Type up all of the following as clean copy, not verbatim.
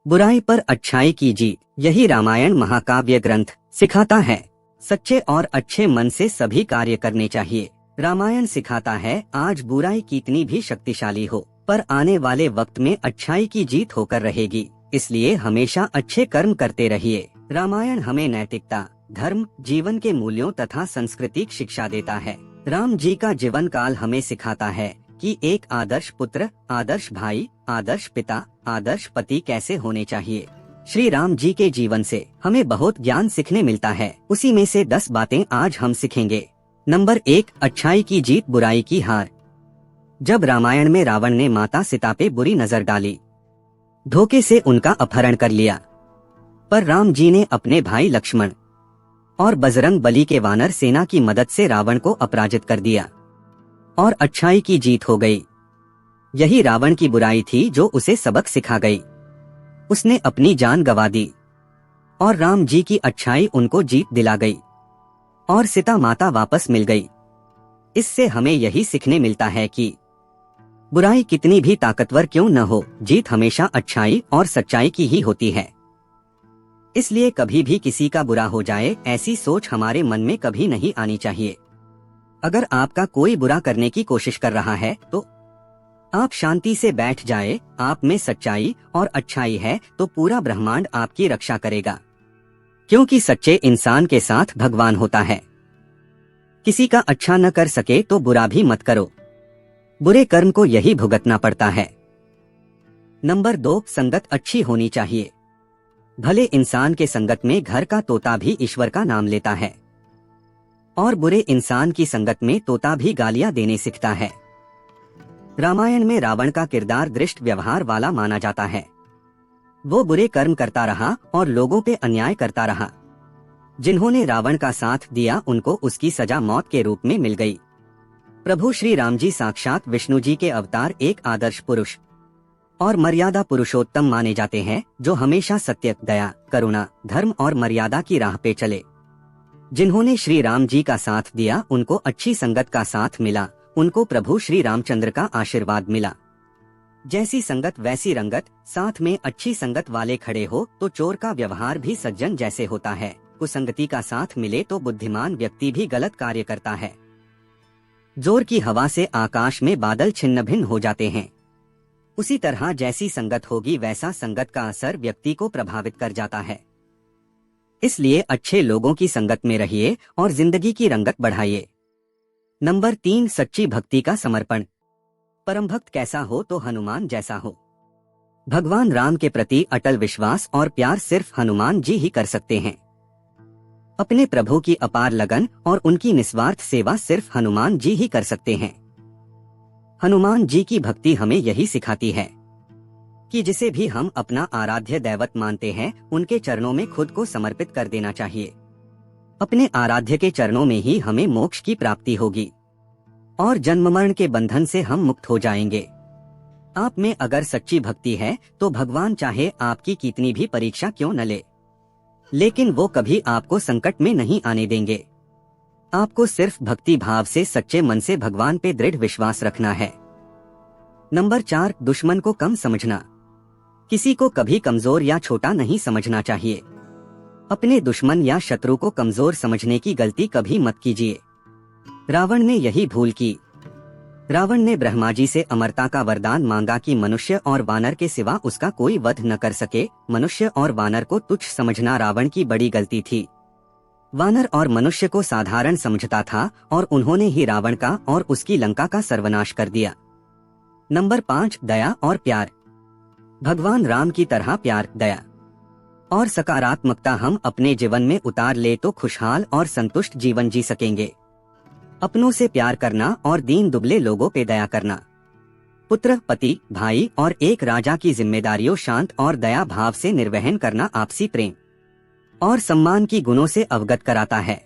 बुराई पर अच्छाई की जीत, यही रामायण महाकाव्य ग्रंथ सिखाता है। सच्चे और अच्छे मन से सभी कार्य करने चाहिए। रामायण सिखाता है आज बुराई कितनी भी शक्तिशाली हो, पर आने वाले वक्त में अच्छाई की जीत होकर रहेगी। इसलिए हमेशा अच्छे कर्म करते रहिए। रामायण हमें नैतिकता, धर्म, जीवन के मूल्यों तथा सांस्कृतिक शिक्षा देता है। राम जी का जीवन काल हमें सिखाता है कि एक आदर्श पुत्र, आदर्श भाई, आदर्श पिता, आदर्श पति कैसे होने चाहिए। श्री राम जी के जीवन से हमें बहुत ज्ञान सीखने मिलता है। उसी में से 10 बातें आज हम सीखेंगे। नंबर 1, अच्छाई की जीत, बुराई की हार। जब रामायण में रावण ने माता सीता पे बुरी नजर डाली, धोखे से उनका अपहरण कर लिया, पर राम जी ने अपने भाई लक्ष्मण और बजरंग बली के वानर सेना की मदद से रावण को अपराजित कर दिया और अच्छाई की जीत हो गई। यही रावण की बुराई थी जो उसे सबक सिखा गई। उसने अपनी जान गंवा दी और राम जी की अच्छाई उनको जीत दिला गई और सीता माता वापस मिल गई। इससे हमें यही सीखने मिलता है कि बुराई कितनी भी ताकतवर क्यों न हो, जीत हमेशा अच्छाई और सच्चाई की ही होती है। इसलिए कभी भी किसी का बुरा हो जाए, ऐसी सोच हमारे मन में कभी नहीं आनी चाहिए। अगर आपका कोई बुरा करने की कोशिश कर रहा है तो आप शांति से बैठ जाए। आप में सच्चाई और अच्छाई है तो पूरा ब्रह्मांड आपकी रक्षा करेगा, क्योंकि सच्चे इंसान के साथ भगवान होता है। किसी का अच्छा न कर सके तो बुरा भी मत करो, बुरे कर्म को यही भुगतना पड़ता है। नंबर 2, संगत अच्छी होनी चाहिए। भले इंसान के संगत में घर का तोता भी ईश्वर का नाम लेता है और बुरे इंसान की संगत में तोता भी गालियां देने सीखता है। रामायण में रावण का किरदार दृष्ट व्यवहार वाला माना जाता है। वो बुरे कर्म करता रहा और लोगों पे अन्याय करता रहा। जिन्होंने रावण का साथ दिया उनको उसकी सजा मौत के रूप में मिल गई। प्रभु श्री राम जी साक्षात विष्णु जी के अवतार, एक आदर्श पुरुष और मर्यादा पुरुषोत्तम माने जाते हैं, जो हमेशा सत्य, दया, करुणा, धर्म और मर्यादा की राह पे चले। जिन्होंने श्री राम जी का साथ दिया उनको अच्छी संगत का साथ मिला, उनको प्रभु श्री रामचंद्र का आशीर्वाद मिला। जैसी संगत वैसी रंगत, साथ में अच्छी संगत वाले खड़े हो तो चोर का व्यवहार भी सज्जन जैसे होता है। कुसंगति का साथ मिले तो बुद्धिमान व्यक्ति भी गलत कार्य करता है। जोर की हवा से आकाश में बादल छिन्न भिन्न हो जाते हैं। उसी तरह जैसी संगत होगी वैसा संगत का असर व्यक्ति को प्रभावित कर जाता है। इसलिए अच्छे लोगों की संगत में रहिए और जिंदगी की रंगत बढ़ाइए। नंबर 3, सच्ची भक्ति का समर्पण। परम भक्त कैसा हो तो हनुमान जैसा हो। भगवान राम के प्रति अटल विश्वास और प्यार सिर्फ हनुमान जी ही कर सकते हैं। अपने प्रभु की अपार लगन और उनकी निस्वार्थ सेवा सिर्फ हनुमान जी ही कर सकते हैं। हनुमान जी की भक्ति हमें यही सिखाती है कि जिसे भी हम अपना आराध्य दैवत मानते हैं उनके चरणों में खुद को समर्पित कर देना चाहिए। अपने आराध्य के चरणों में ही हमें मोक्ष की प्राप्ति होगी और जन्म मरण के बंधन से हम मुक्त हो जाएंगे। आप में अगर सच्ची भक्ति है तो भगवान चाहे आपकी कितनी भी परीक्षा क्यों न ले, लेकिन वो कभी आपको संकट में नहीं आने देंगे। आपको सिर्फ भक्ति भाव से सच्चे मन से भगवान पे दृढ़ विश्वास रखना है। नंबर 4, दुश्मन को कम समझना। किसी को कभी कमजोर या छोटा नहीं समझना चाहिए। अपने दुश्मन या शत्रु को कमजोर समझने की गलती कभी मत कीजिए। रावण ने यही भूल की। रावण ने ब्रह्मा जी से अमरता का वरदान मांगा कि मनुष्य और वानर के सिवा उसका कोई वध न कर सके। मनुष्य और वानर को तुच्छ समझना रावण की बड़ी गलती थी। वानर और मनुष्य को साधारण समझता था और उन्होंने ही रावण का और उसकी लंका का सर्वनाश कर दिया। नंबर 5, दया और प्यार। भगवान राम की तरह प्यार, दया और सकारात्मकता हम अपने जीवन में उतार ले तो खुशहाल और संतुष्ट जीवन जी सकेंगे। अपनों से प्यार करना और दीन दुबले लोगों पे दया करना, पुत्र, पति, भाई और एक राजा की जिम्मेदारियों शांत और दया भाव से निर्वहन करना आपसी प्रेम और सम्मान की गुणों से अवगत कराता है।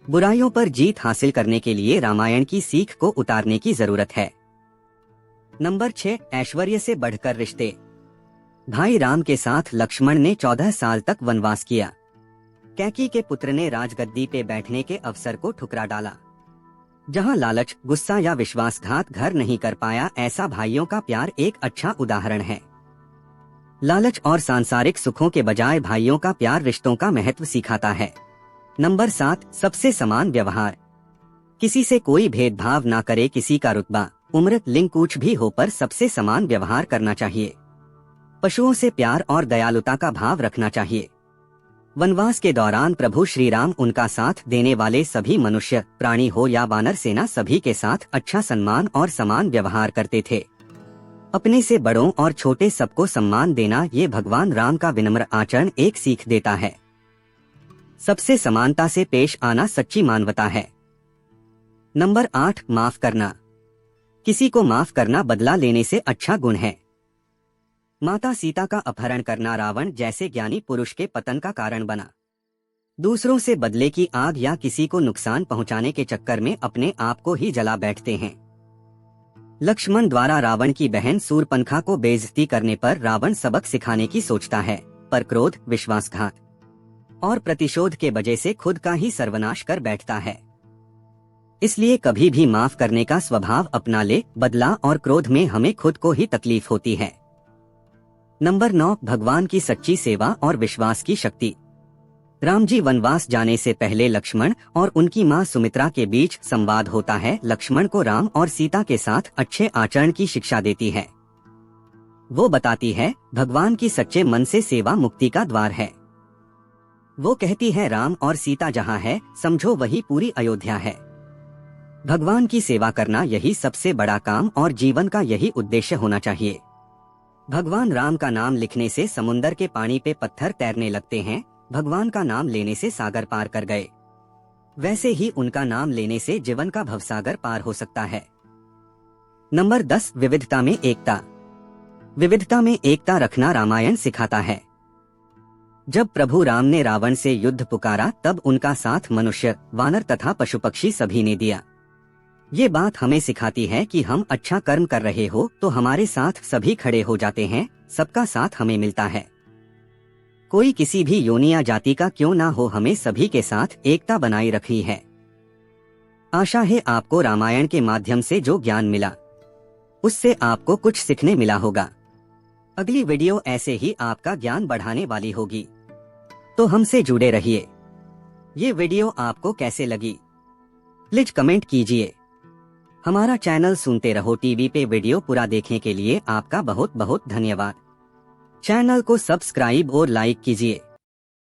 बुराइयों पर जीत हासिल करने के लिए रामायण की सीख को उतारने की जरूरत है। नंबर 6, ऐश्वर्य से बढ़कर रिश्ते। भाई राम के साथ लक्ष्मण ने 14 साल तक वनवास किया। कैकेयी के पुत्र ने राजगद्दी पे बैठने के अवसर को ठुकरा डाला। जहां लालच, गुस्सा या विश्वासघात घर नहीं कर पाया, ऐसा भाइयों का प्यार एक अच्छा उदाहरण है। लालच और सांसारिक सुखों के बजाय भाइयों का प्यार रिश्तों का महत्व सिखाता है। नंबर 7, सबसे समान व्यवहार। किसी से कोई भेदभाव ना करे, किसी का रुतबा, उम्र, लिंग कुछ भी हो पर सबसे समान व्यवहार करना चाहिए। पशुओं से प्यार और दयालुता का भाव रखना चाहिए। वनवास के दौरान प्रभु श्री राम उनका साथ देने वाले सभी मनुष्य, प्राणी हो या वानर सेना, सभी के साथ अच्छा सम्मान और समान व्यवहार करते थे। अपने से बड़ों और छोटे सबको सम्मान देना, ये भगवान राम का विनम्र आचरण एक सीख देता है। सबसे समानता से पेश आना सच्ची मानवता है। नंबर 8, माफ करना। किसी को माफ करना बदला लेने से अच्छा गुण है। माता सीता का अपहरण करना रावण जैसे ज्ञानी पुरुष के पतन का कारण बना। दूसरों से बदले की आग या किसी को नुकसान पहुंचाने के चक्कर में अपने आप को ही जला बैठते हैं। लक्ष्मण द्वारा रावण की बहन शूर्पणखा को बेइज्जती करने पर रावण सबक सिखाने की सोचता है, पर क्रोध, विश्वासघात और प्रतिशोध के वजह से खुद का ही सर्वनाश कर बैठता है। इसलिए कभी भी माफ करने का स्वभाव अपना ले, बदला और क्रोध में हमें खुद को ही तकलीफ होती है। नंबर 9, भगवान की सच्ची सेवा और विश्वास की शक्ति। राम जी वनवास जाने से पहले लक्ष्मण और उनकी मां सुमित्रा के बीच संवाद होता है। लक्ष्मण को राम और सीता के साथ अच्छे आचरण की शिक्षा देती है। वो बताती है, भगवान की सच्चे मन से सेवा मुक्ति का द्वार है। वो कहती है, राम और सीता जहाँ है, समझो वही पूरी अयोध्या है। भगवान की सेवा करना यही सबसे बड़ा काम और जीवन का यही उद्देश्य होना चाहिए। भगवान राम का नाम लिखने से समुंदर के पानी पे पत्थर तैरने लगते हैं। भगवान का नाम लेने से सागर पार कर गए। वैसे ही उनका नाम लेने से जीवन का भवसागर पार हो सकता है। नंबर 10, विविधता में एकता। विविधता में एकता रखना रामायण सिखाता है। जब प्रभु राम ने रावण से युद्ध पुकारा, तब उनका साथ मनुष्य, वानर तथा पशु पक्षी सभी ने दिया। ये बात हमें सिखाती है कि हम अच्छा कर्म कर रहे हो तो हमारे साथ सभी खड़े हो जाते हैं, सबका साथ हमें मिलता है। कोई किसी भी योनि या जाति का क्यों ना हो, हमें सभी के साथ एकता बनाई रखी है। आशा है आपको रामायण के माध्यम से जो ज्ञान मिला, उससे आपको कुछ सीखने मिला होगा। अगली वीडियो ऐसे ही आपका ज्ञान बढ़ाने वाली होगी, तो हमसे जुड़े रहिए। ये वीडियो आपको कैसे लगी, प्लीज कमेंट कीजिए। हमारा चैनल सुनते रहो टीवी पे वीडियो पूरा देखने के लिए आपका बहुत बहुत धन्यवाद। चैनल को सब्सक्राइब और लाइक कीजिए।